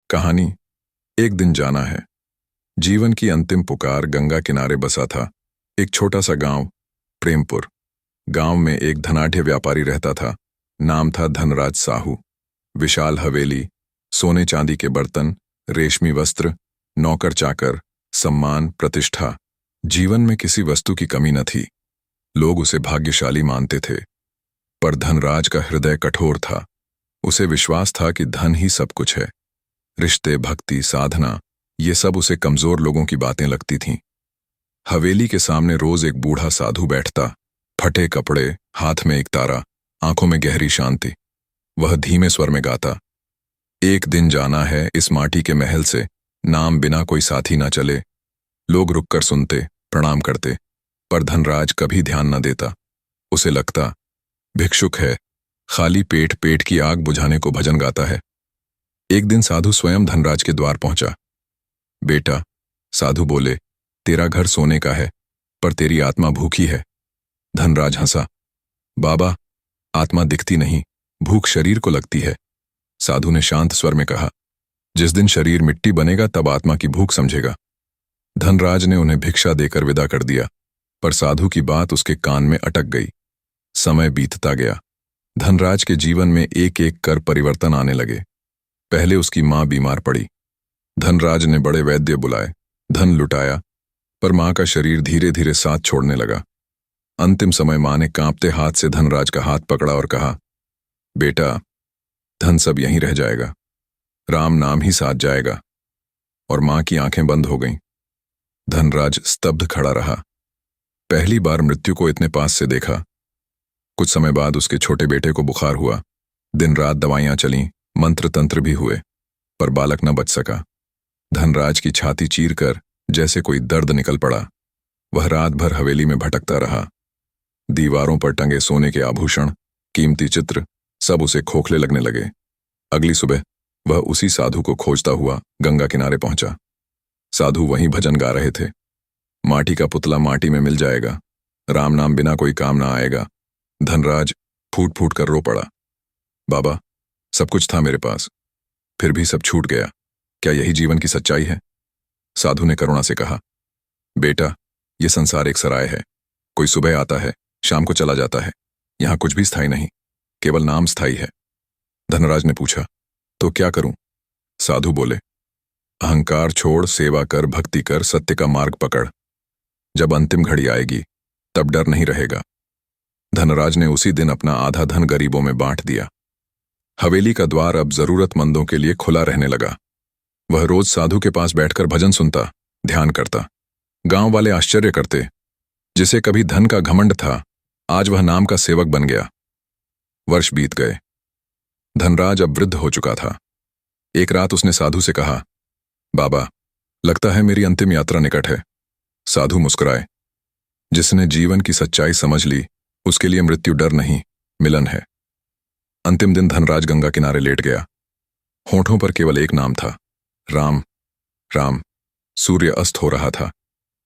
कहानी। एक दिन जाना है। जीवन की अंतिम पुकार। गंगा किनारे बसा था एक छोटा सा गांव, प्रेमपुर। गांव में एक धनाढ्य व्यापारी रहता था। नाम था धनराज साहू। विशाल हवेली, सोने चांदी के बर्तन, रेशमी वस्त्र, नौकर चाकर, सम्मान, प्रतिष्ठा। जीवन में किसी वस्तु की कमी न थी। लोग उसे भाग्यशाली मानते थे। पर धनराज का हृदय कठोर था। उसे विश्वास था कि धन ही सब कुछ है। रिश्ते, भक्ति, साधना, ये सब उसे कमजोर लोगों की बातें लगती थीं। हवेली के सामने रोज एक बूढ़ा साधु बैठता, फटे कपड़े, हाथ में एक तारा, आंखों में गहरी शांति। वह धीमे स्वर में गाता, एक दिन जाना है इस माटी के महल से, नाम बिना कोई साथी ना चले। लोग रुककर सुनते, प्रणाम करते, पर धनराज कभी ध्यान न देता। उसे लगता, भिक्षुक है, खाली पेट पेट की आग बुझाने को भजन गाता है। एक दिन साधु स्वयं धनराज के द्वार पहुंचा। बेटा, साधु बोले, तेरा घर सोने का है, पर तेरी आत्मा भूखी है। धनराज हंसा, बाबा, आत्मा दिखती नहीं, भूख शरीर को लगती है। साधु ने शांत स्वर में कहा, जिस दिन शरीर मिट्टी बनेगा तब आत्मा की भूख समझेगा। धनराज ने उन्हें भिक्षा देकर विदा कर दिया, पर साधु की बात उसके कान में अटक गई। समय बीतता गया। धनराज के जीवन में एक एक कर परिवर्तन आने लगे। पहले उसकी मां बीमार पड़ी। धनराज ने बड़े वैद्य बुलाए, धन लुटाया, पर मां का शरीर धीरे धीरे साथ छोड़ने लगा। अंतिम समय मां ने कांपते हाथ से धनराज का हाथ पकड़ा और कहा, बेटा, धन सब यहीं रह जाएगा, राम नाम ही साथ जाएगा। और मां की आंखें बंद हो गईं। धनराज स्तब्ध खड़ा रहा। पहली बार मृत्यु को इतने पास से देखा। कुछ समय बाद उसके छोटे बेटे को बुखार हुआ। दिन रात दवाइयां चलीं, मंत्र तंत्र भी हुए, पर बालक न बच सका। धनराज की छाती चीरकर जैसे कोई दर्द निकल पड़ा। वह रात भर हवेली में भटकता रहा। दीवारों पर टंगे सोने के आभूषण, कीमती चित्र, सब उसे खोखले लगने लगे। अगली सुबह वह उसी साधु को खोजता हुआ गंगा किनारे पहुंचा। साधु वहीं भजन गा रहे थे, माटी का पुतला माटी में मिल जाएगा, राम नाम बिना कोई काम ना आएगा। धनराज फूट फूट कर रो पड़ा, बाबा, सब कुछ था मेरे पास, फिर भी सब छूट गया। क्या यही जीवन की सच्चाई है? साधु ने करुणा से कहा, बेटा, ये संसार एक सराय है। कोई सुबह आता है, शाम को चला जाता है। यहां कुछ भी स्थायी नहीं, केवल नाम स्थायी है। धनराज ने पूछा, तो क्या करूं? साधु बोले, अहंकार छोड़, सेवा कर, भक्ति कर, सत्य का मार्ग पकड़। जब अंतिम घड़ी आएगी तब डर नहीं रहेगा। धनराज ने उसी दिन अपना आधा धन गरीबों में बांट दिया। हवेली का द्वार अब जरूरतमंदों के लिए खुला रहने लगा। वह रोज साधु के पास बैठकर भजन सुनता, ध्यान करता। गांव वाले आश्चर्य करते, जिसे कभी धन का घमंड था, आज वह नाम का सेवक बन गया। वर्ष बीत गए। धनराज अब वृद्ध हो चुका था। एक रात उसने साधु से कहा, बाबा, लगता है मेरी अंतिम यात्रा निकट है। साधु मुस्कुराए, जिसने जीवन की सच्चाई समझ ली, उसके लिए मृत्यु डर नहीं, मिलन है। अंतिम दिन धनराज गंगा किनारे लेट गया। होठों पर केवल एक नाम था, राम राम। सूर्य अस्त हो रहा था।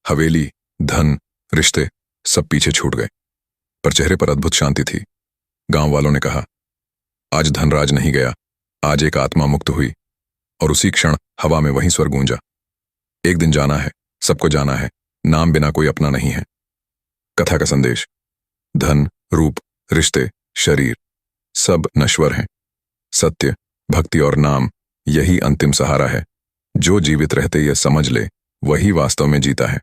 हवेली, धन, रिश्ते सब पीछे छूट गए, पर चेहरे पर अद्भुत शांति थी। गांव वालों ने कहा, आज धनराज नहीं गया, आज एक आत्मा मुक्त हुई। और उसी क्षण हवा में वहीं स्वर गूंजा, एक दिन जाना है, सबको जाना है, नाम बिना कोई अपना नहीं है। कथा का संदेश, धन, रूप, रिश्ते, शरीर सब नश्वर हैं। सत्य, भक्ति और नाम, यही अंतिम सहारा है। जो जीवित रहते यह समझ ले, वही वास्तव में जीता है।